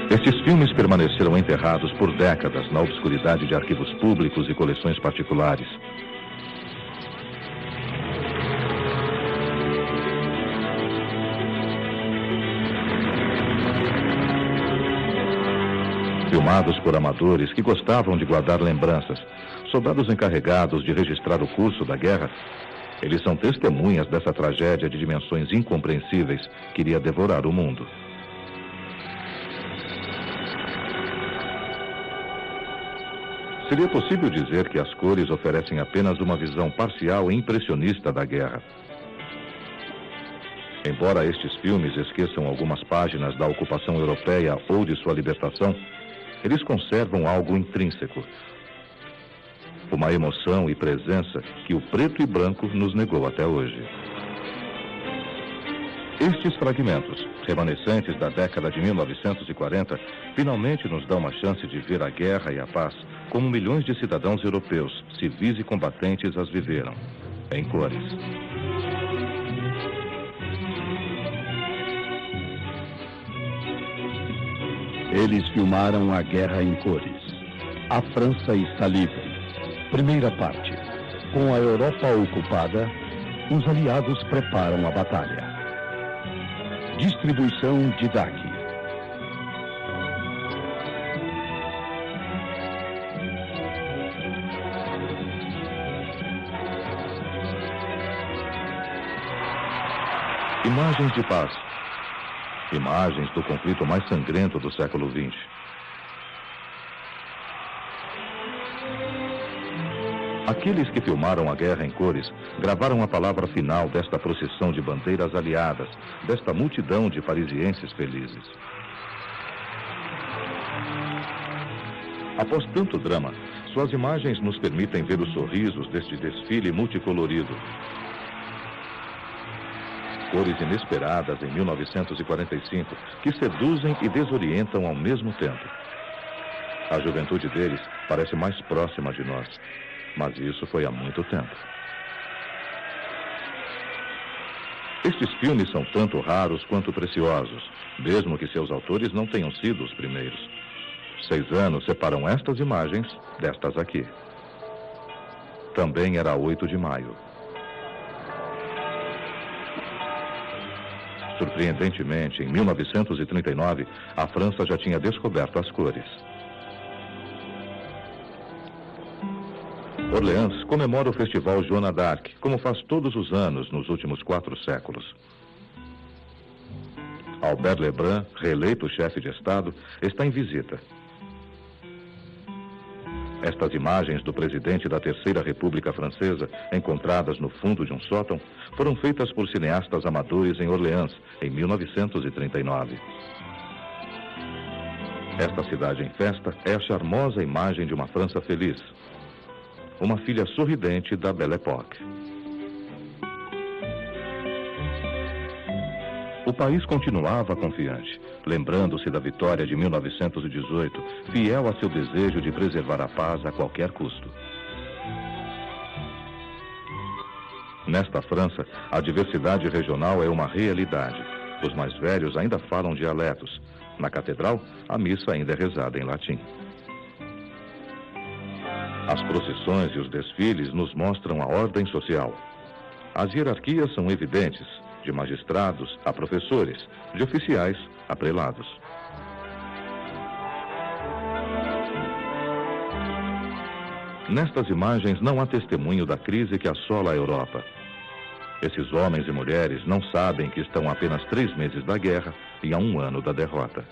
Estes filmes permaneceram enterrados por décadas na obscuridade de arquivos públicos e coleções particulares. Filmados por amadores que gostavam de guardar lembranças, soldados encarregados de registrar o curso da guerra, eles são testemunhas dessa tragédia de dimensões incompreensíveis que iria devorar o mundo. Seria possível dizer que as cores oferecem apenas uma visão parcial e impressionista da guerra. Embora estes filmes esqueçam algumas páginas da ocupação europeia ou de sua libertação, eles conservam algo intrínseco. Uma emoção e presença que o preto e branco nos negou até hoje. Estes fragmentos, remanescentes da década de 1940, finalmente nos dão uma chance de ver a guerra e a paz como milhões de cidadãos europeus, civis e combatentes as viveram, em cores. Eles filmaram a guerra em cores. A França está livre. Primeira parte. Com a Europa ocupada, os aliados preparam a batalha. Distribuição de DAC. Imagens de paz. Imagens do conflito mais sangrento do século XX. Aqueles que filmaram a guerra em cores gravaram a palavra final desta procissão de bandeiras aliadas, desta multidão de parisienses felizes. Após tanto drama, suas imagens nos permitem ver os sorrisos deste desfile multicolorido. Cores inesperadas em 1945, que seduzem e desorientam ao mesmo tempo. A juventude deles parece mais próxima de nós, mas isso foi há muito tempo. Estes filmes são tanto raros quanto preciosos, mesmo que seus autores não tenham sido os primeiros. 6 anos separam estas imagens destas aqui. Também era 8 de maio. Surpreendentemente, em 1939, a França já tinha descoberto as cores. Orleans comemora o festival Joana d'Arc, como faz todos os anos nos últimos 4 séculos. Albert Lebrun, reeleito chefe de Estado, está em visita. Estas imagens do presidente da Terceira República Francesa, encontradas no fundo de um sótão, foram feitas por cineastas amadores em Orleans, em 1939. Esta cidade em festa é a charmosa imagem de uma França feliz. Uma filha sorridente da Belle Époque. O país continuava confiante, lembrando-se da vitória de 1918, fiel a seu desejo de preservar a paz a qualquer custo. Nesta França, a diversidade regional é uma realidade. Os mais velhos ainda falam dialetos. Na catedral, a missa ainda é rezada em latim. As procissões e os desfiles nos mostram a ordem social. As hierarquias são evidentes, de magistrados a professores, de oficiais a prelados. Nestas imagens não há testemunho da crise que assola a Europa. Esses homens e mulheres não sabem que estão a apenas 3 meses da guerra e a 1 ano da derrota.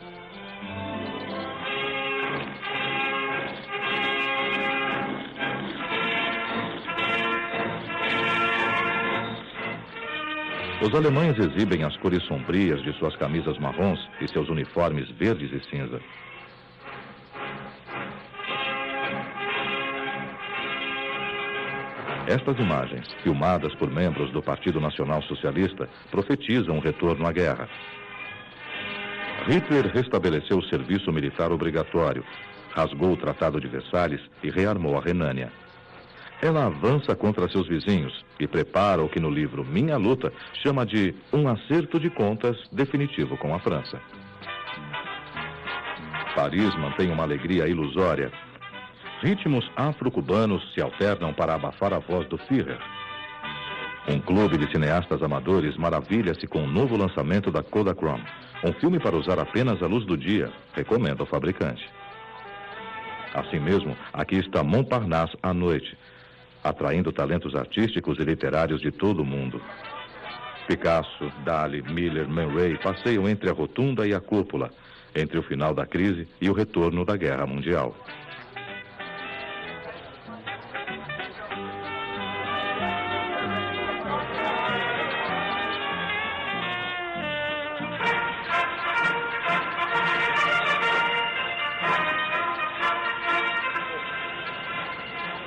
Os alemães exibem as cores sombrias de suas camisas marrons e seus uniformes verdes e cinza. Estas imagens, filmadas por membros do Partido Nacional Socialista, profetizam o retorno à guerra. Hitler restabeleceu o serviço militar obrigatório, rasgou o Tratado de Versalhes e rearmou a Renânia. Ela avança contra seus vizinhos e prepara o que no livro Minha Luta chama de um acerto de contas definitivo com a França. Paris mantém uma alegria ilusória. Ritmos afro-cubanos se alternam para abafar a voz do Führer. Um clube de cineastas amadores maravilha-se com o novo lançamento da Kodachrome, um filme para usar apenas a luz do dia, recomenda o fabricante. Assim mesmo, aqui está Montparnasse à noite, atraindo talentos artísticos e literários de todo o mundo. Picasso, Dali, Miller, Man Ray passeiam entre a rotunda e a cúpula, entre o final da crise e o retorno da Guerra Mundial.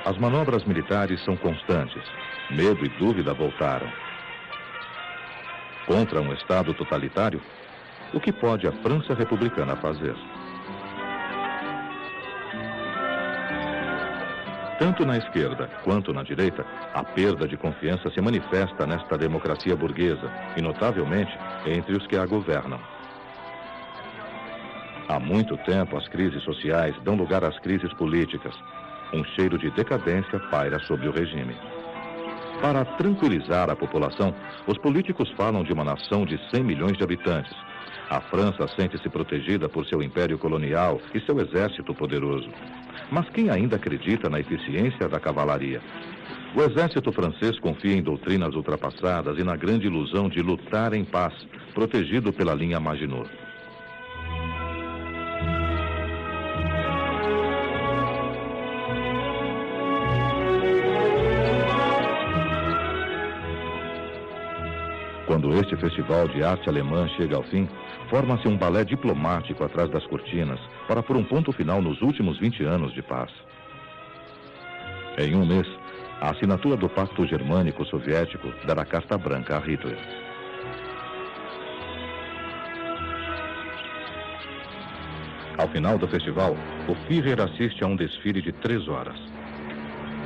As manobras militares são constantes. Medo e dúvida voltaram. Contra um Estado totalitário, o que pode a França republicana fazer? Tanto na esquerda quanto na direita, a perda de confiança se manifesta nesta democracia burguesa, e notavelmente entre os que a governam. Há muito tempo, as crises sociais dão lugar às crises políticas. Um cheiro de decadência paira sobre o regime. Para tranquilizar a população, os políticos falam de uma nação de 100 milhões de habitantes. A França sente-se protegida por seu império colonial e seu exército poderoso. Mas quem ainda acredita na eficiência da cavalaria? O exército francês confia em doutrinas ultrapassadas e na grande ilusão de lutar em paz, protegido pela linha Maginot. Quando este festival de arte alemã chega ao fim, forma-se um balé diplomático atrás das cortinas para pôr um ponto final nos últimos 20 anos de paz. Em um mês, a assinatura do Pacto Germânico-Soviético dará carta branca a Hitler. Ao final do festival, o Führer assiste a um desfile de 3 horas.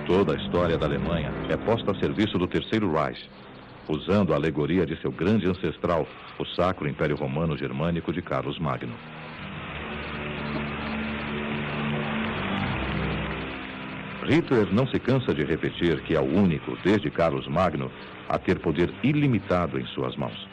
Toda a história da Alemanha é posta a serviço do Terceiro Reich, usando a alegoria de seu grande ancestral, o Sacro Império Romano Germânico de Carlos Magno. Hitler não se cansa de repetir que é o único, desde Carlos Magno, a ter poder ilimitado em suas mãos.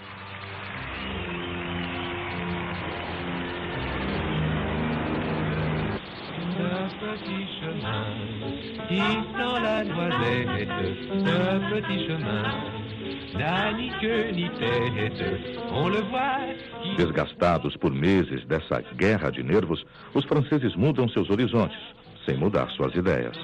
Desgastados por meses dessa guerra de nervos, os franceses mudam seus horizontes, sem mudar suas ideias.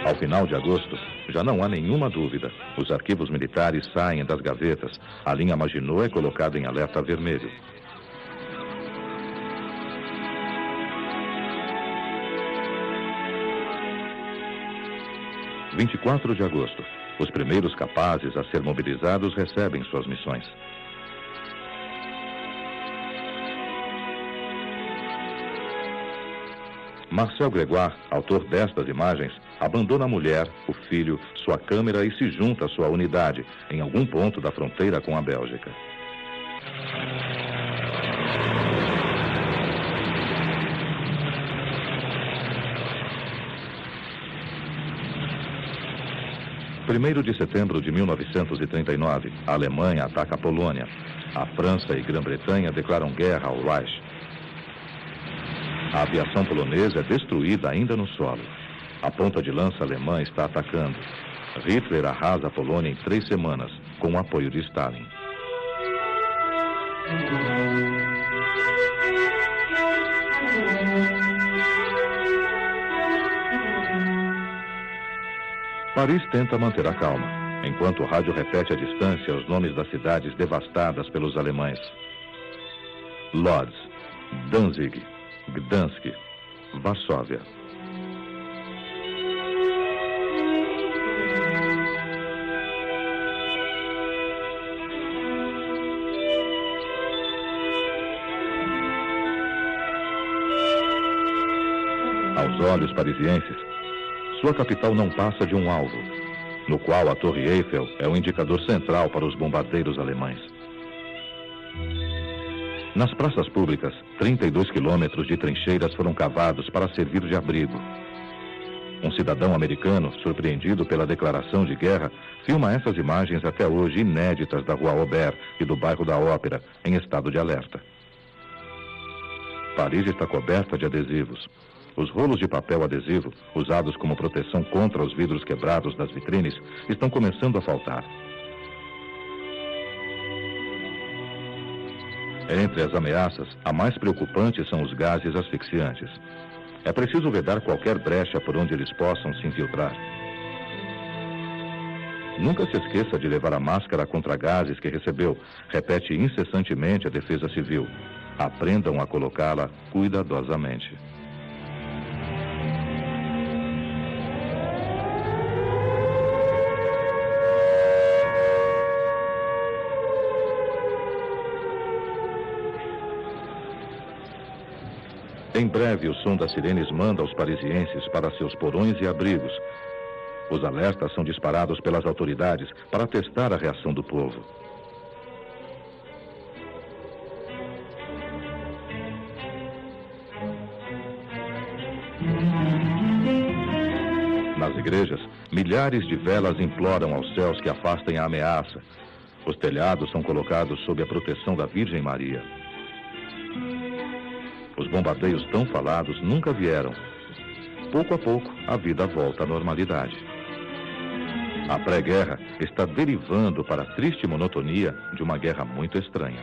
Ao final de agosto, já não há nenhuma dúvida. Os arquivos militares saem das gavetas. A linha Maginot é colocada em alerta vermelho. – 24 de agosto. Os primeiros capazes a ser mobilizados recebem suas missões. Marcel Grégoire, autor destas imagens, abandona a mulher, o filho, sua câmera e se junta à sua unidade, em algum ponto da fronteira com a Bélgica. Primeiro de setembro de 1939, a Alemanha ataca a Polônia. A França e Grã-Bretanha declaram guerra ao Reich. A aviação polonesa é destruída ainda no solo. A ponta de lança alemã está atacando. Hitler arrasa a Polônia em 3 semanas, com o apoio de Stalin. Paris tenta manter a calma, enquanto o rádio repete à distância os nomes das cidades devastadas pelos alemães. Lodz, Danzig, Gdansk, Varsóvia. Aos olhos parisienses, sua capital não passa de um alvo, no qual a Torre Eiffel é o indicador central para os bombardeiros alemães. Nas praças públicas, 32 quilômetros de trincheiras foram cavados para servir de abrigo. Um cidadão americano, surpreendido pela declaração de guerra, filma essas imagens até hoje inéditas da Rua Aubert e do bairro da Ópera, em estado de alerta. Paris está coberta de adesivos. Os rolos de papel adesivo, usados como proteção contra os vidros quebrados das vitrines, estão começando a faltar. Entre as ameaças, a mais preocupante são os gases asfixiantes. É preciso vedar qualquer brecha por onde eles possam se infiltrar. Nunca se esqueça de levar a máscara contra gases que recebeu. Repete incessantemente a Defesa Civil. Aprendam a colocá-la cuidadosamente. Em breve, o som das sirenes manda os parisienses para seus porões e abrigos. Os alertas são disparados pelas autoridades para testar a reação do povo. Nas igrejas, milhares de velas imploram aos céus que afastem a ameaça. Os telhados são colocados sob a proteção da Virgem Maria. Os bombardeios tão falados nunca vieram. Pouco a pouco, a vida volta à normalidade. A pré-guerra está derivando para a triste monotonia de uma guerra muito estranha.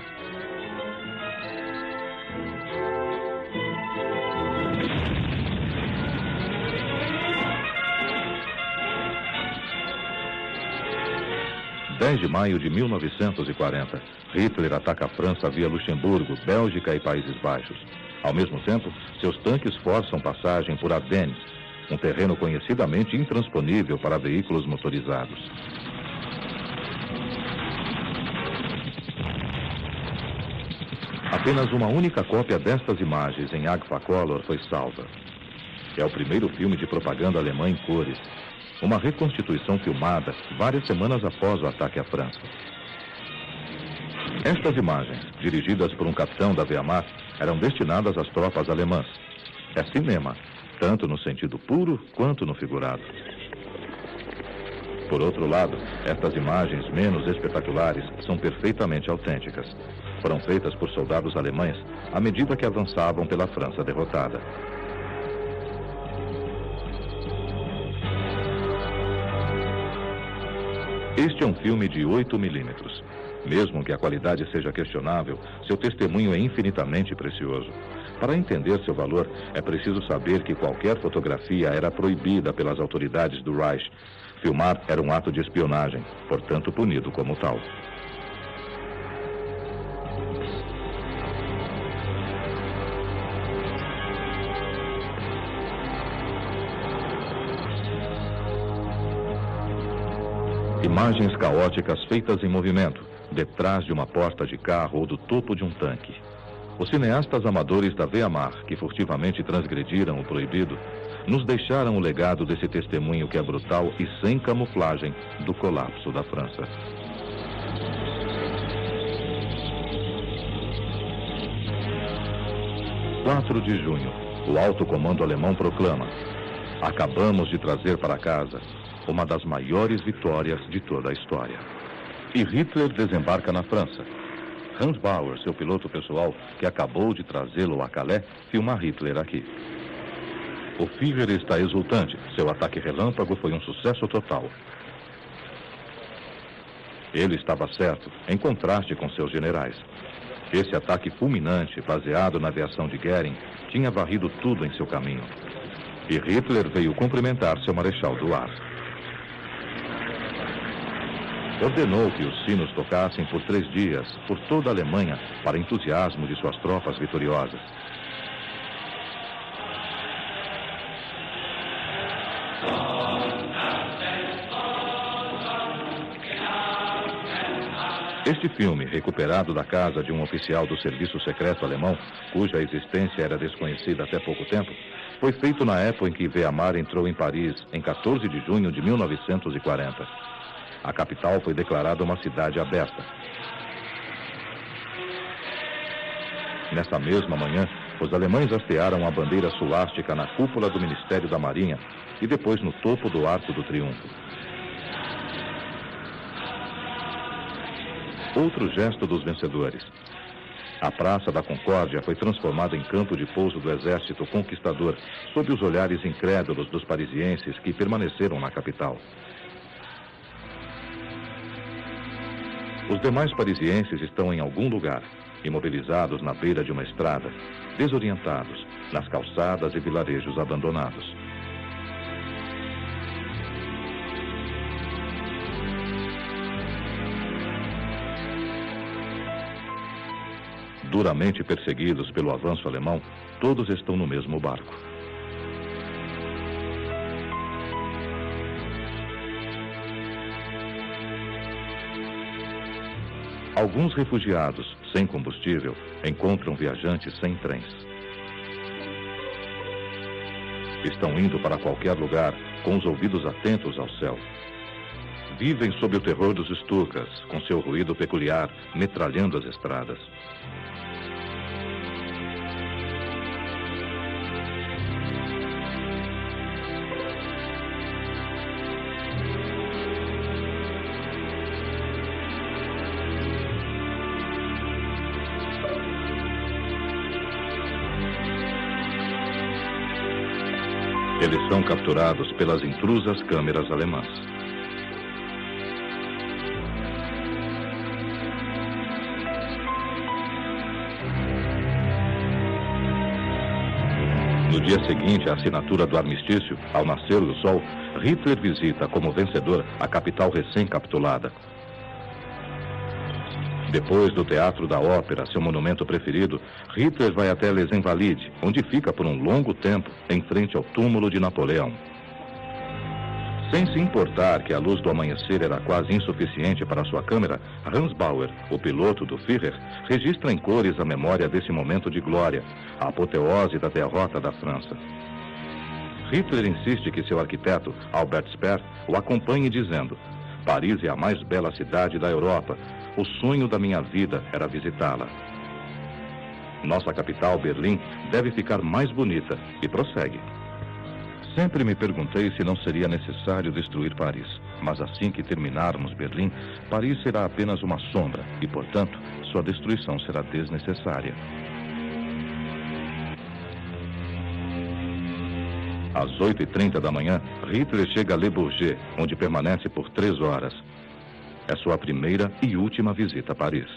(10 de maio de 1940, Hitler ataca a França via Luxemburgo, Bélgica e Países Baixos. Ao mesmo tempo, seus tanques forçam passagem por Ardennes, um terreno conhecidamente intransponível para veículos motorizados. Apenas uma única cópia destas imagens em Agfacolor foi salva. É o primeiro filme de propaganda alemã em cores. Uma reconstituição filmada várias semanas após o ataque à França. Estas imagens, dirigidas por um capitão da Wehrmacht, eram destinadas às tropas alemãs. É cinema, tanto no sentido puro quanto no figurado. Por outro lado, estas imagens menos espetaculares são perfeitamente autênticas. Foram feitas por soldados alemães à medida que avançavam pela França derrotada. Este é um filme de 8 milímetros. Mesmo que a qualidade seja questionável, seu testemunho é infinitamente precioso. Para entender seu valor, é preciso saber que qualquer fotografia era proibida pelas autoridades do Reich. Filmar era um ato de espionagem, portanto punido como tal. Imagens caóticas feitas em movimento, detrás de uma porta de carro ou do topo de um tanque. Os cineastas amadores da Wehrmacht, que furtivamente transgrediram o proibido, nos deixaram o legado desse testemunho que é brutal e sem camuflagem do colapso da França. (4 de junho, o alto comando alemão proclama: acabamos de trazer para casa uma das maiores vitórias de toda a história. E Hitler desembarca na França. Hans Bauer, seu piloto pessoal, que acabou de trazê-lo a Calais, filma Hitler aqui. O Führer está exultante. Seu ataque relâmpago foi um sucesso total. Ele estava certo, em contraste com seus generais. Esse ataque fulminante, baseado na aviação de Goering, tinha varrido tudo em seu caminho. E Hitler veio cumprimentar seu marechal do ar. Ordenou que os sinos tocassem por 3 dias, por toda a Alemanha, para entusiasmo de suas tropas vitoriosas. Este filme, recuperado da casa de um oficial do serviço secreto alemão, cuja existência era desconhecida até pouco tempo, foi feito na época em que Weimar entrou em Paris, em 14 de junho de 1940. A capital foi declarada uma cidade aberta. Nessa mesma manhã, os alemães hastearam a bandeira suástica na cúpula do Ministério da Marinha e depois no topo do Arco do Triunfo. Outro gesto dos vencedores. A Praça da Concórdia foi transformada em campo de pouso do exército conquistador, sob os olhares incrédulos dos parisienses que permaneceram na capital. Os demais parisienses estão em algum lugar, imobilizados na beira de uma estrada, desorientados, nas calçadas e vilarejos abandonados. Duramente perseguidos pelo avanço alemão, todos estão no mesmo barco. Alguns refugiados, sem combustível, encontram viajantes sem trens. Estão indo para qualquer lugar, com os ouvidos atentos ao céu. Vivem sob o terror dos Stukas, com seu ruído peculiar, metralhando as estradas. Eles são capturados pelas intrusas câmeras alemãs. No dia seguinte à assinatura do armistício, ao nascer do sol, Hitler visita como vencedor a capital recém-capitulada. Depois do Teatro da Ópera, seu monumento preferido, Hitler vai até Les Invalides, onde fica por um longo tempo em frente ao túmulo de Napoleão. Sem se importar que a luz do amanhecer era quase insuficiente para sua câmera, Hans Bauer, o piloto do Führer, registra em cores a memória desse momento de glória, a apoteose da derrota da França. Hitler insiste que seu arquiteto, Albert Speer, o acompanhe dizendo: "Paris é a mais bela cidade da Europa. O sonho da minha vida era visitá-la. Nossa capital, Berlim, deve ficar mais bonita", e prossegue: "Sempre me perguntei se não seria necessário destruir Paris, mas assim que terminarmos Berlim, Paris será apenas uma sombra e, portanto, sua destruição será desnecessária." Às 8h30 da manhã, Hitler chega a Le Bourget, onde permanece por 3 horas. É sua primeira e última visita a Paris.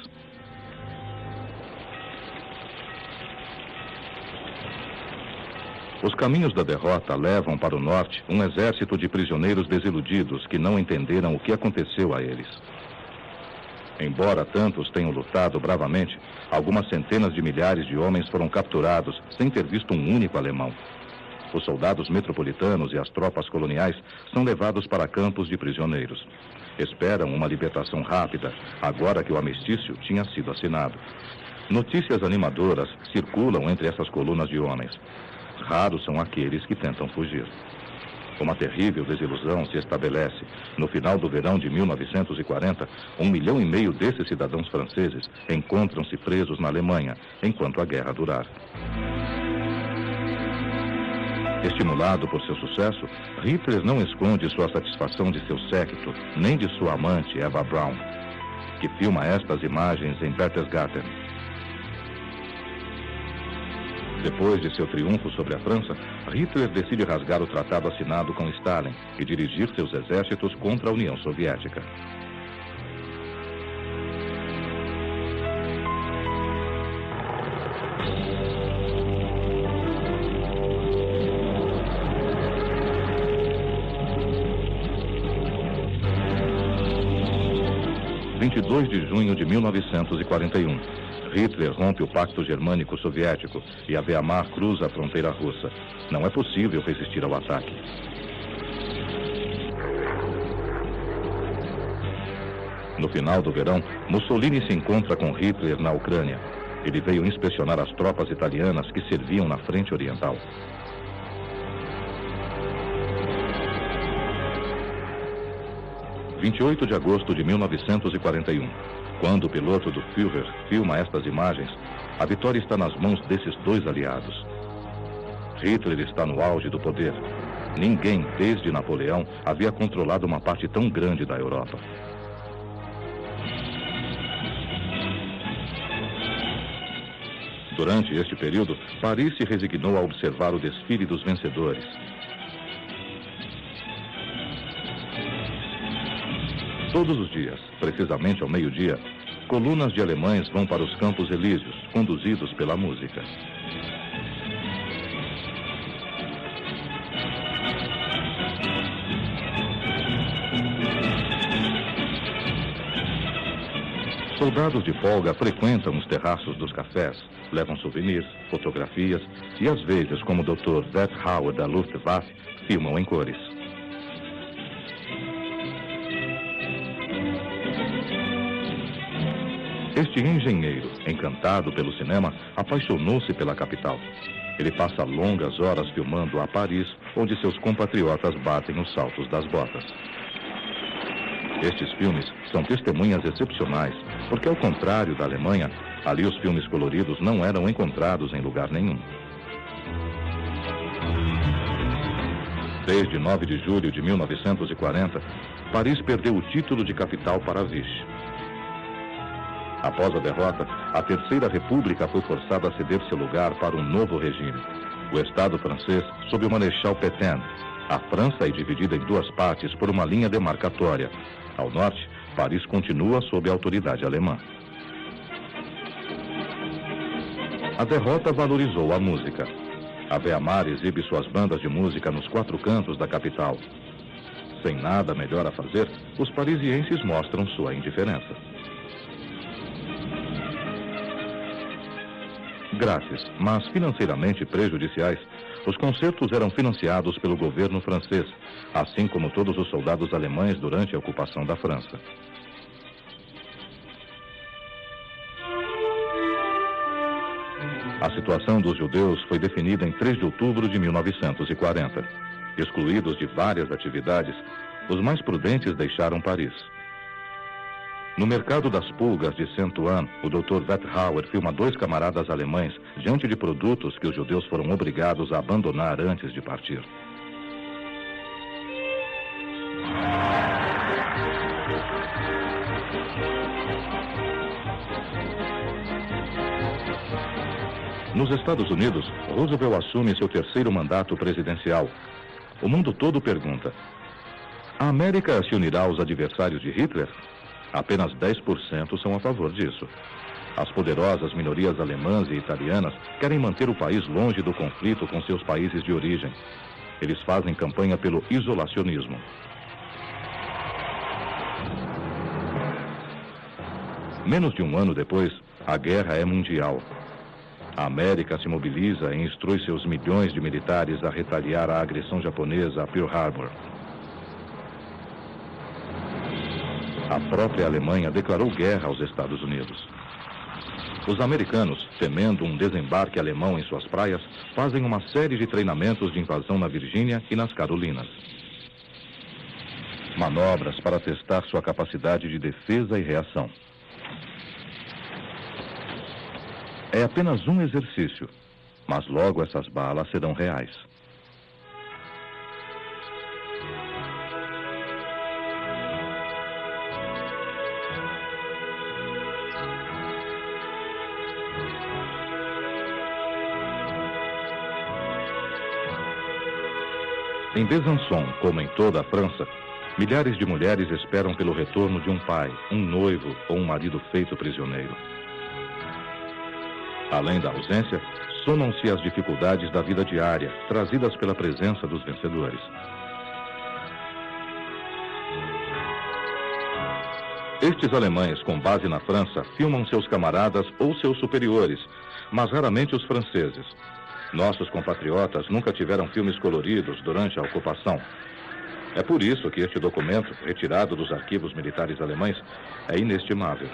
Os caminhos da derrota levam para o norte um exército de prisioneiros desiludidos que não entenderam o que aconteceu a eles. Embora tantos tenham lutado bravamente, algumas centenas de milhares de homens foram capturados sem ter visto um único alemão. Os soldados metropolitanos e as tropas coloniais são levados para campos de prisioneiros. Esperam uma libertação rápida, agora que o armistício tinha sido assinado. Notícias animadoras circulam entre essas colunas de homens. Raros são aqueles que tentam fugir. Uma terrível desilusão se estabelece. No final do verão de 1940, 1,5 milhão desses cidadãos franceses encontram-se presos na Alemanha, enquanto a guerra durar. Estimulado por seu sucesso, Hitler não esconde sua satisfação de seu séquito, nem de sua amante, Eva Braun, que filma estas imagens em Berchtesgaden. Depois de seu triunfo sobre a França, Hitler decide rasgar o tratado assinado com Stalin e dirigir seus exércitos contra a União Soviética. Em 22 de junho de 1941, Hitler rompe o Pacto Germânico Soviético e a Wehrmacht cruza a fronteira russa. Não é possível resistir ao ataque. No final do verão, Mussolini se encontra com Hitler na Ucrânia. Ele veio inspecionar as tropas italianas que serviam na frente oriental. – 28 de agosto de 1941. Quando o piloto do Führer filma estas imagens, a vitória está nas mãos desses dois aliados. Hitler está no auge do poder. Ninguém, desde Napoleão, havia controlado uma parte tão grande da Europa. Durante este período, Paris se resignou a observar o desfile dos vencedores. Todos os dias, precisamente ao meio-dia, colunas de alemães vão para os Campos Elíseos, conduzidos pela música. Soldados de folga frequentam os terraços dos cafés, levam souvenirs, fotografias e, às vezes, como o Dr. Werthauer da Luftwaffe, filmam em cores. Este engenheiro, encantado pelo cinema, apaixonou-se pela capital. Ele passa longas horas filmando a Paris, onde seus compatriotas batem os saltos das botas. Estes filmes são testemunhas excepcionais, porque, ao contrário da Alemanha, ali os filmes coloridos não eram encontrados em lugar nenhum. Desde 9 de julho de 1940, Paris perdeu o título de capital para Vichy. Após a derrota, a Terceira República foi forçada a ceder seu lugar para um novo regime, o Estado francês sob o Marechal Pétain. A França é dividida em duas partes por uma linha demarcatória. Ao norte, Paris continua sob a autoridade alemã. A derrota valorizou a música. A Wehrmacht exibe suas bandas de música nos quatro cantos da capital. Sem nada melhor a fazer, os parisienses mostram sua indiferença. Grátis, mas financeiramente prejudiciais, os concertos eram financiados pelo governo francês, assim como todos os soldados alemães durante a ocupação da França. A situação dos judeus foi definida em 3 de outubro de 1940. Excluídos de várias atividades, os mais prudentes deixaram Paris. No mercado das pulgas de Saint-Ouen, o Dr. Werthauer filma 2 camaradas alemães diante de produtos que os judeus foram obrigados a abandonar antes de partir. Nos Estados Unidos, Roosevelt assume seu 3º mandato presidencial. O mundo todo pergunta: a América se unirá aos adversários de Hitler? Apenas 10% são a favor disso. As poderosas minorias alemãs e italianas querem manter o país longe do conflito com seus países de origem. Eles fazem campanha pelo isolacionismo. Menos de um ano depois, a guerra é mundial. A América se mobiliza e instrui seus milhões de militares a retaliar a agressão japonesa a Pearl Harbor. A própria Alemanha declarou guerra aos Estados Unidos. Os americanos, temendo um desembarque alemão em suas praias, fazem uma série de treinamentos de invasão na Virgínia e nas Carolinas. Manobras para testar sua capacidade de defesa e reação. É apenas um exercício, mas logo essas balas serão reais. Em Besançon, como em toda a França, milhares de mulheres esperam pelo retorno de um pai, um noivo ou um marido feito prisioneiro. Além da ausência, somam-se as dificuldades da vida diária, trazidas pela presença dos vencedores. Estes alemães, com base na França, filmam seus camaradas ou seus superiores, mas raramente os franceses. Nossos compatriotas nunca tiveram filmes coloridos durante a ocupação. É por isso que este documento, retirado dos arquivos militares alemães, é inestimável.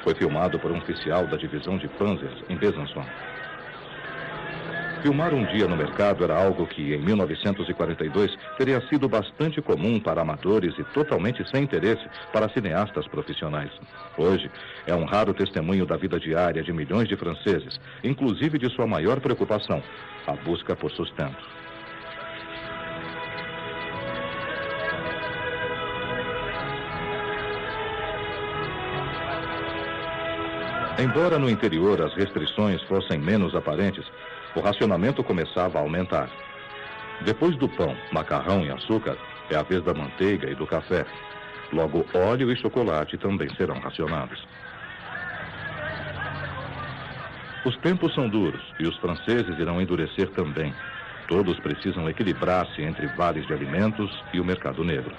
Foi filmado por um oficial da divisão de Panzers em Besançon. Filmar um dia no mercado era algo que, em 1942, teria sido bastante comum para amadores e totalmente sem interesse para cineastas profissionais. Hoje, é um raro testemunho da vida diária de milhões de franceses, inclusive de sua maior preocupação, a busca por sustento. Embora no interior as restrições fossem menos aparentes, o racionamento começava a aumentar. Depois do pão, macarrão e açúcar, é a vez da manteiga e do café. Logo, óleo e chocolate também serão racionados. Os tempos são duros e os franceses irão endurecer também. Todos precisam equilibrar-se entre vales de alimentos e o mercado negro.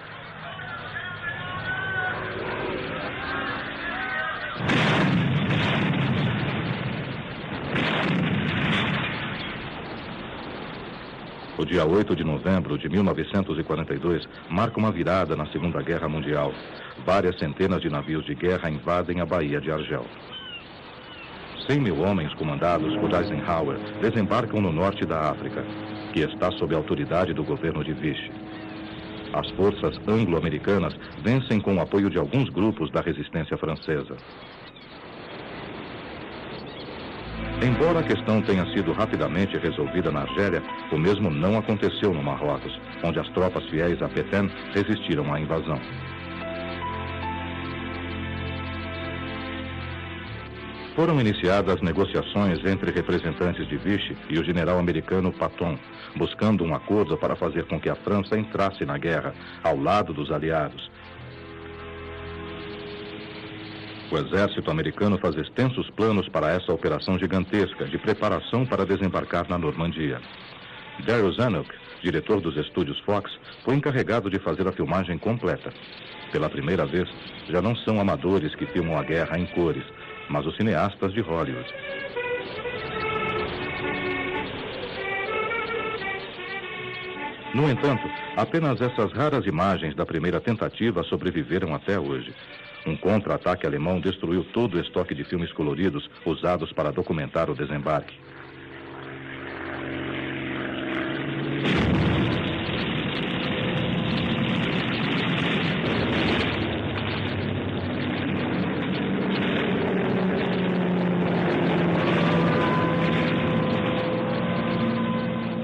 O dia 8 de novembro de 1942 marca uma virada na Segunda Guerra Mundial. Várias centenas de navios de guerra invadem a Baía de Argel. 100.000 homens comandados por Eisenhower desembarcam no norte da África, que está sob a autoridade do governo de Vichy. As forças anglo-americanas vencem com o apoio de alguns grupos da resistência francesa. Embora a questão tenha sido rapidamente resolvida na Argélia, o mesmo não aconteceu no Marrocos, onde as tropas fiéis a Pétain resistiram à invasão. Foram iniciadas negociações entre representantes de Vichy e o general americano Patton, buscando um acordo para fazer com que a França entrasse na guerra, ao lado dos aliados. O exército americano faz extensos planos para essa operação gigantesca de preparação para desembarcar na Normandia. Daryl Zanuck, diretor dos estúdios Fox, foi encarregado de fazer a filmagem completa. Pela primeira vez, já não são amadores que filmam a guerra em cores, mas os cineastas de Hollywood. No entanto, apenas essas raras imagens da primeira tentativa sobreviveram até hoje. Um contra-ataque alemão destruiu todo o estoque de filmes coloridos usados para documentar o desembarque.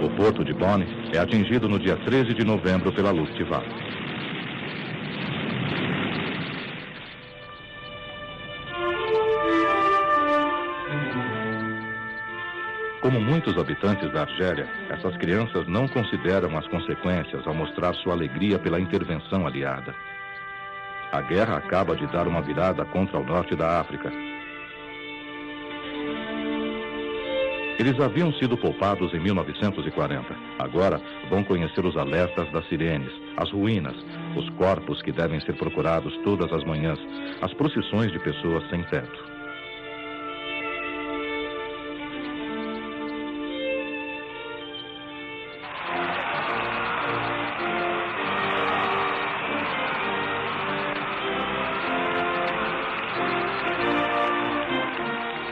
O porto de Bonn é atingido no dia 13 de novembro pela Luftwaffe. Como muitos habitantes da Argélia, essas crianças não consideram as consequências ao mostrar sua alegria pela intervenção aliada. A guerra acaba de dar uma virada contra o norte da África. Eles haviam sido poupados em 1940. Agora vão conhecer os alertas das sirenes, as ruínas, os corpos que devem ser procurados todas as manhãs, as procissões de pessoas sem teto.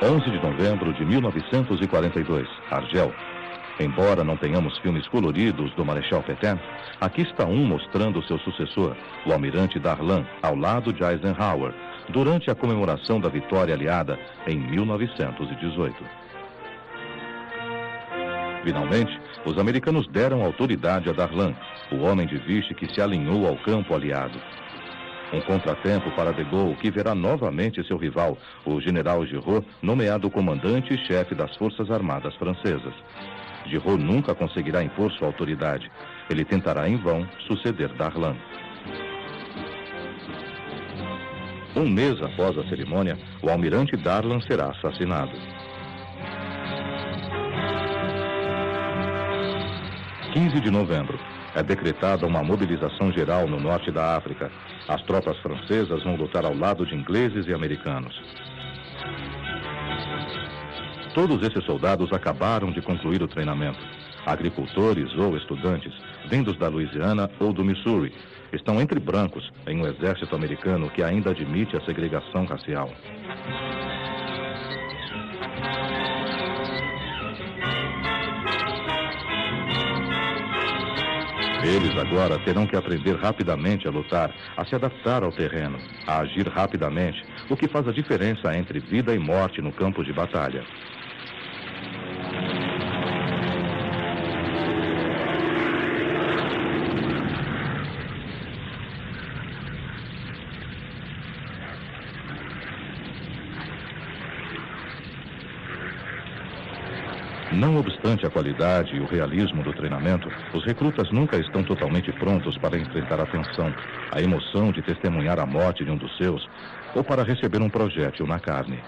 11 de novembro de 1942, Argel. Embora não tenhamos filmes coloridos do Marechal Pétain, aqui está um mostrando seu sucessor, o almirante Darlan, ao lado de Eisenhower, durante a comemoração da vitória aliada em 1918. Finalmente, os americanos deram autoridade a Darlan, o homem de Vichy que se alinhou ao campo aliado. Um contratempo para de Gaulle, que verá novamente seu rival, o general Giraud, nomeado comandante e chefe das Forças Armadas Francesas. Giraud nunca conseguirá impor sua autoridade. Ele tentará em vão suceder Darlan. Um mês após a cerimônia, o almirante Darlan será assassinado. 15 de novembro. É decretada uma mobilização geral no norte da África. As tropas francesas vão lutar ao lado de ingleses e americanos. Todos esses soldados acabaram de concluir o treinamento. agricultores ou estudantes, vindos da Louisiana ou do Missouri, estão entre brancos em um exército americano que ainda admite a segregação racial. Eles agora terão que aprender rapidamente a lutar, a se adaptar ao terreno, a agir rapidamente, o que faz a diferença entre vida e morte no campo de batalha. Não obstante a qualidade e o realismo do treinamento, os recrutas nunca estão totalmente prontos para enfrentar a tensão, a emoção de testemunhar a morte de um dos seus ou para receber um projétil na carne.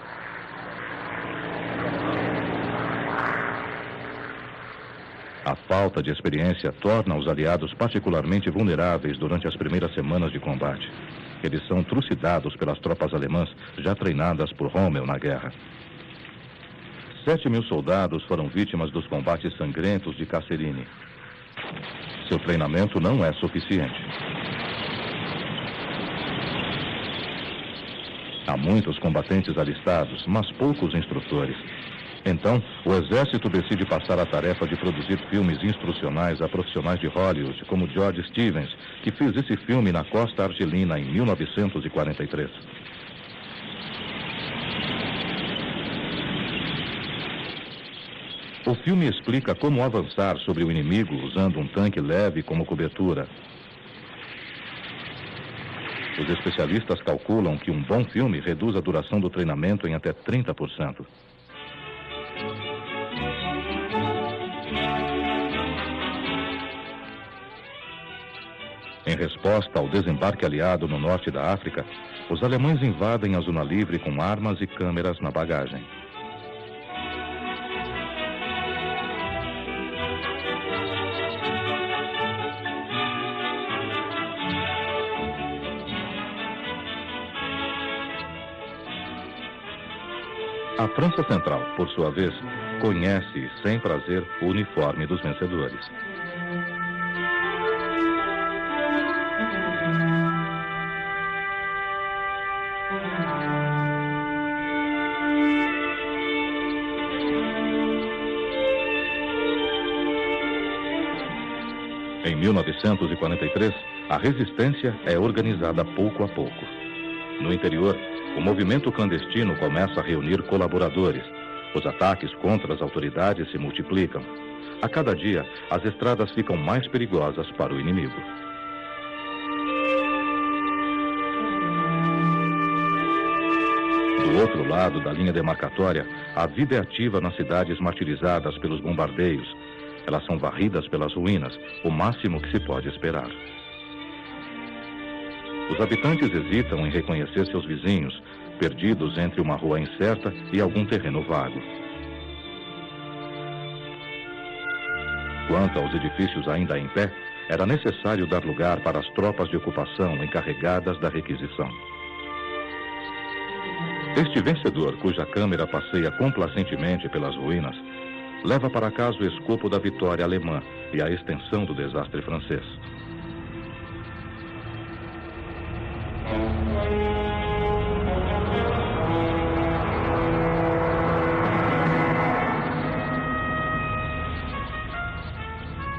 A falta de experiência torna os aliados particularmente vulneráveis durante as primeiras semanas de combate. Eles são trucidados pelas tropas alemãs já treinadas por Rommel na guerra. 7.000 soldados foram vítimas dos combates sangrentos de Kasserine. Seu treinamento não é suficiente. Há muitos combatentes alistados, mas poucos instrutores. Então, o exército decide passar a tarefa de produzir filmes instrucionais a profissionais de Hollywood, como George Stevens, que fez esse filme na costa argelina em 1943. O filme explica como avançar sobre o inimigo usando um tanque leve como cobertura. Os especialistas calculam que um bom filme reduz a duração do treinamento em até 30%. Em resposta ao desembarque aliado no norte da África, os alemães invadem a zona livre com armas e câmeras na bagagem. A França Central, por sua vez, conhece sem prazer o uniforme dos vencedores. Em 1943, a resistência é organizada pouco a pouco. No interior, o movimento clandestino começa a reunir colaboradores. Os ataques contra as autoridades se multiplicam. A cada dia, as estradas ficam mais perigosas para o inimigo. Do outro lado da linha demarcatória, a vida é ativa nas cidades martirizadas pelos bombardeios. Elas são varridas pelas ruínas, o máximo que se pode esperar. Os habitantes hesitam em reconhecer seus vizinhos, perdidos entre uma rua incerta e algum terreno vago. Quanto aos edifícios ainda em pé, era necessário dar lugar para as tropas de ocupação encarregadas da requisição. Este vencedor, cuja câmera passeia complacentemente pelas ruínas, leva para casa o escopo da vitória alemã e a extensão do desastre francês.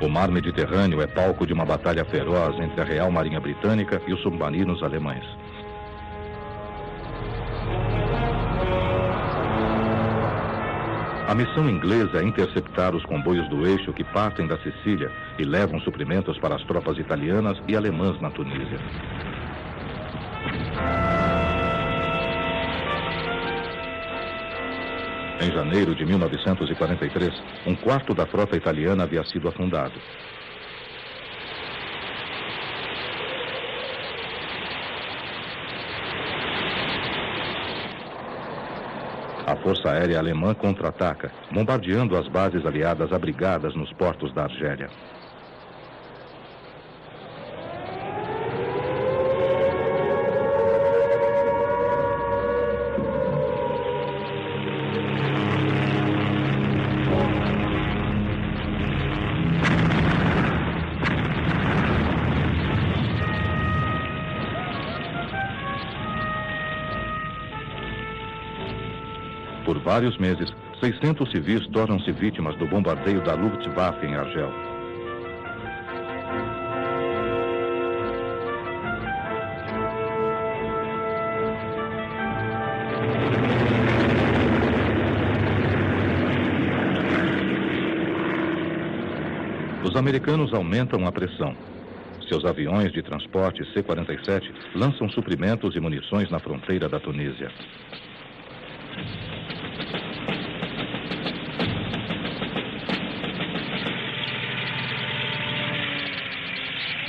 O mar Mediterrâneo é palco de uma batalha feroz entre a Real Marinha Britânica e os submarinos alemães. A missão inglesa é interceptar os comboios do eixo que partem da Sicília e levam suprimentos para as tropas italianas e alemãs na Tunísia. Em janeiro de 1943, um quarto da frota italiana havia sido afundado. A Força Aérea Alemã contra-ataca, bombardeando as bases aliadas abrigadas nos portos da Argélia. Por vários meses, 600 civis tornam-se vítimas do bombardeio da Luftwaffe em Argel. Os americanos aumentam a pressão. Seus aviões de transporte C-47 lançam suprimentos e munições na fronteira da Tunísia.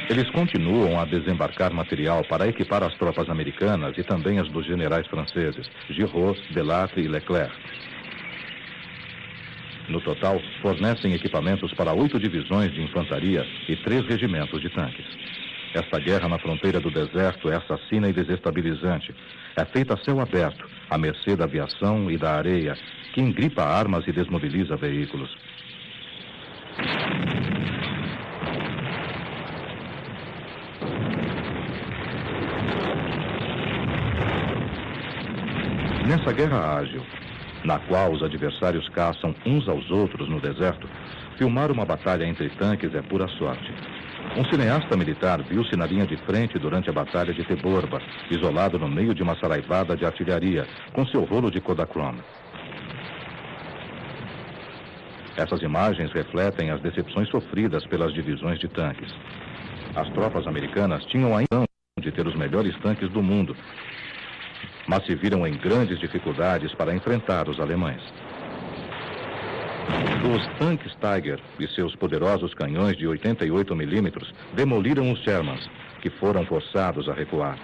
Eles continuam a desembarcar material para equipar as tropas americanas e também as dos generais franceses, Giraud, Delattre e Leclerc. No total, fornecem equipamentos para 8 divisões de infantaria e 3 regimentos de tanques. Esta guerra na fronteira do deserto é assassina e desestabilizante. É feita a céu aberto, à mercê da aviação e da areia, que engripa armas e desmobiliza veículos. Nessa guerra ágil, na qual os adversários caçam uns aos outros no deserto, filmar uma batalha entre tanques é pura sorte. Um cineasta militar viu-se na linha de frente durante a Batalha de Teborba, isolado no meio de uma saraivada de artilharia, com seu rolo de Kodachrome. Essas imagens refletem as decepções sofridas pelas divisões de tanques. As tropas americanas tinham a intenção de ter os melhores tanques do mundo, mas se viram em grandes dificuldades para enfrentar os alemães. Os tanques Tiger e seus poderosos canhões de 88 milímetros demoliram os Shermans, que foram forçados a recuar.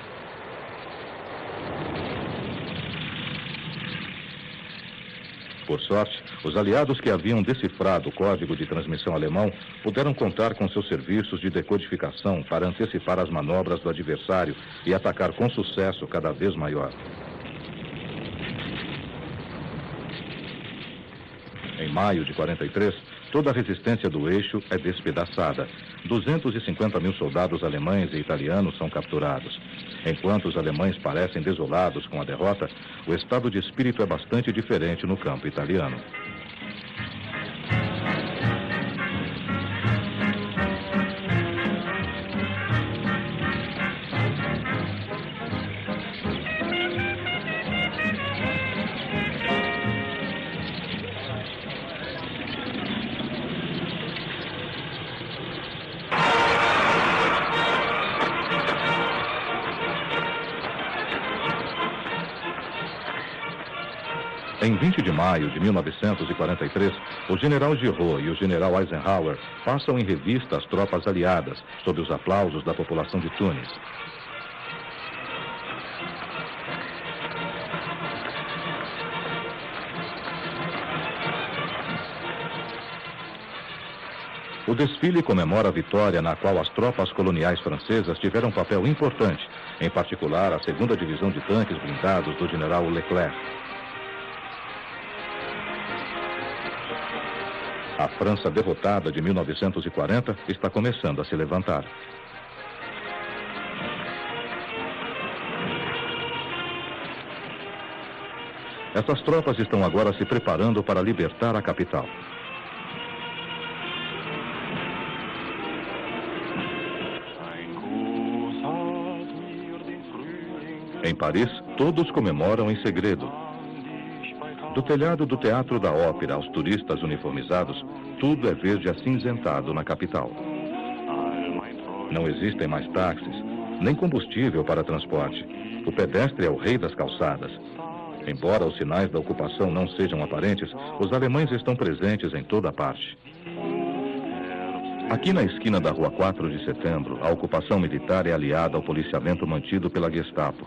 Por sorte, os aliados que haviam decifrado o código de transmissão alemão puderam contar com seus serviços de decodificação para antecipar as manobras do adversário e atacar com sucesso cada vez maior. Em maio de 43, toda a resistência do eixo é despedaçada. 250 mil soldados alemães e italianos são capturados. Enquanto os alemães parecem desolados com a derrota, o estado de espírito é bastante diferente no campo italiano. Em 20 de maio de 1943, o general Giraud e o general Eisenhower passam em revista as tropas aliadas, sob os aplausos da população de Tunis. O desfile comemora a vitória na qual as tropas coloniais francesas tiveram um papel importante, em particular a 2ª Divisão de Tanques Blindados do general Leclerc. A França derrotada de 1940 está começando a se levantar. Essas tropas estão agora se preparando para libertar a capital. Em Paris, todos comemoram em segredo. Do telhado do Teatro da Ópera aos turistas uniformizados, tudo é verde acinzentado na capital. Não existem mais táxis, nem combustível para transporte. O pedestre é o rei das calçadas. Embora os sinais da ocupação não sejam aparentes, os alemães estão presentes em toda parte. Aqui na esquina da Rua 4 de Setembro, a ocupação militar é aliada ao policiamento mantido pela Gestapo.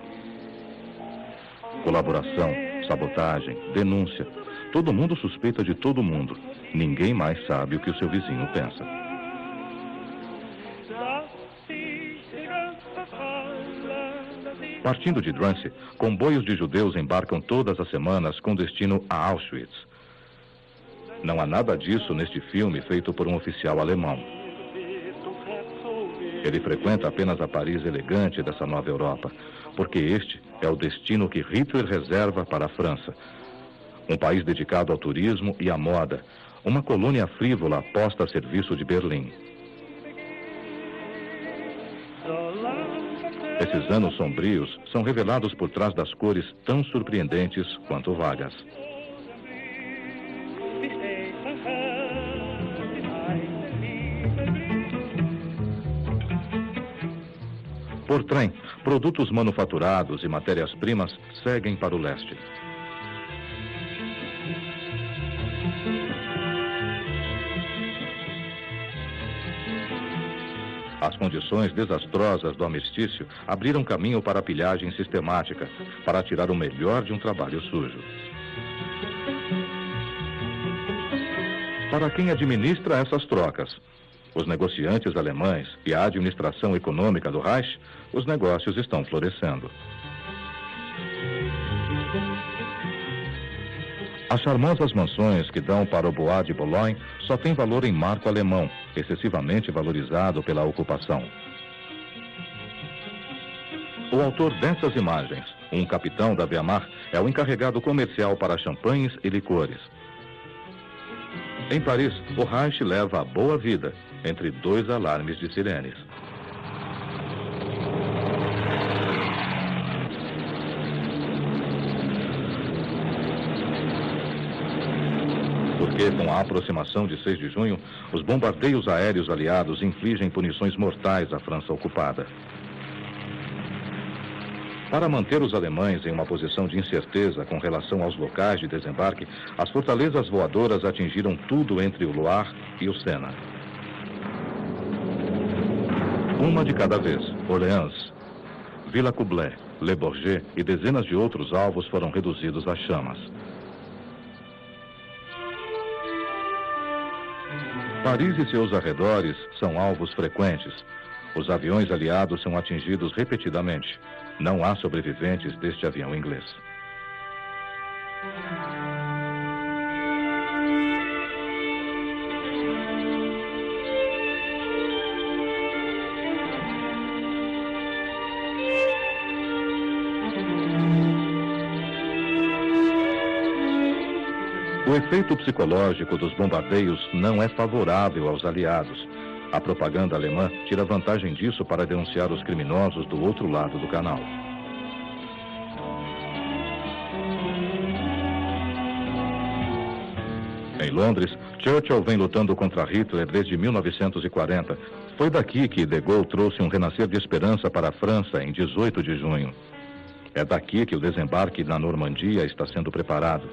Colaboração, sabotagem, denúncia. Todo mundo suspeita de todo mundo. Ninguém mais sabe o que o seu vizinho pensa. Partindo de Drancy, comboios de judeus embarcam todas as semanas com destino a Auschwitz. Não há nada disso neste filme feito por um oficial alemão. Ele frequenta apenas a Paris elegante dessa nova Europa, porque este é o destino que Hitler reserva para a França. Um país dedicado ao turismo e à moda. Uma colônia frívola posta a serviço de Berlim. Esses anos sombrios são revelados por trás das cores tão surpreendentes quanto vagas. Por trem, produtos manufaturados e matérias-primas seguem para o leste. As condições desastrosas do armistício abriram caminho para a pilhagem sistemática, para tirar o melhor de um trabalho sujo. Para quem administra essas trocas, os negociantes alemães e a administração econômica do Reich, os negócios estão florescendo. As charmosas mansões que dão para o Bois de Boulogne só têm valor em marco alemão, excessivamente valorizado pela ocupação. O autor dessas imagens, um capitão da Wehrmacht, é o encarregado comercial para champanhes e licores. Em Paris, o Reich leva a boa vida, entre dois alarmes de sirenes. Porque, com a aproximação de 6 de junho, os bombardeios aéreos aliados infligem punições mortais à França ocupada. Para manter os alemães em uma posição de incerteza com relação aos locais de desembarque, as fortalezas voadoras atingiram tudo entre o Loire e o Sena. Uma de cada vez, Orleans, Villacoublay, Le Bourget e dezenas de outros alvos foram reduzidos a chamas. Paris e seus arredores são alvos frequentes. Os aviões aliados são atingidos repetidamente. Não há sobreviventes deste avião inglês. O efeito psicológico dos bombardeios não é favorável aos aliados. A propaganda alemã tira vantagem disso para denunciar os criminosos do outro lado do canal. Em Londres, Churchill vem lutando contra Hitler desde 1940. Foi daqui que de Gaulle trouxe um renascer de esperança para a França em 18 de junho. É daqui que o desembarque na Normandia está sendo preparado.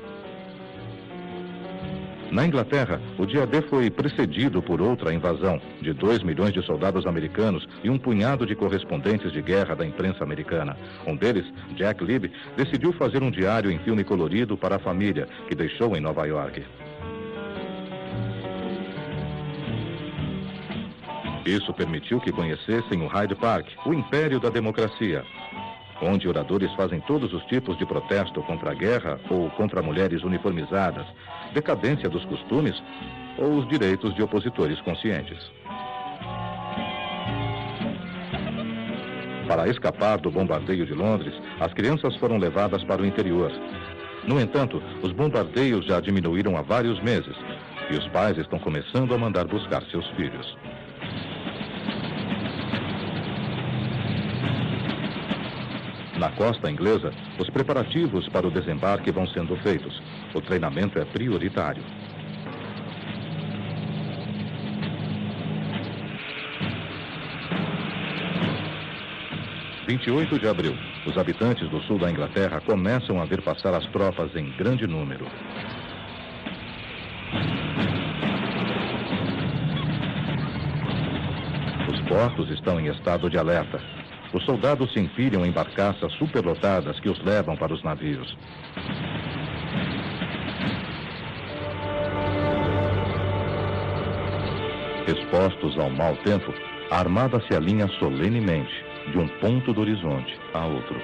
Na Inglaterra, o dia D foi precedido por outra invasão de 2 milhões de soldados americanos e um punhado de correspondentes de guerra da imprensa americana. Um deles, Jack Libby, decidiu fazer um diário em filme colorido para a família, que deixou em Nova York. Isso permitiu que conhecessem o Hyde Park, o império da democracia, onde oradores fazem todos os tipos de protesto contra a guerra ou contra mulheres uniformizadas, decadência dos costumes ou os direitos de opositores conscientes. Para escapar do bombardeio de Londres, as crianças foram levadas para o interior. No entanto, os bombardeios já diminuíram há vários meses e os pais estão começando a mandar buscar seus filhos. Na costa inglesa, os preparativos para o desembarque vão sendo feitos. O treinamento é prioritário. Em 28 de abril, os habitantes do sul da Inglaterra começam a ver passar as tropas em grande número. Os portos estão em estado de alerta. Os soldados se empilham em barcaças superlotadas que os levam para os navios. Expostos ao mau tempo, a armada se alinha solenemente, de um ponto do horizonte a outro.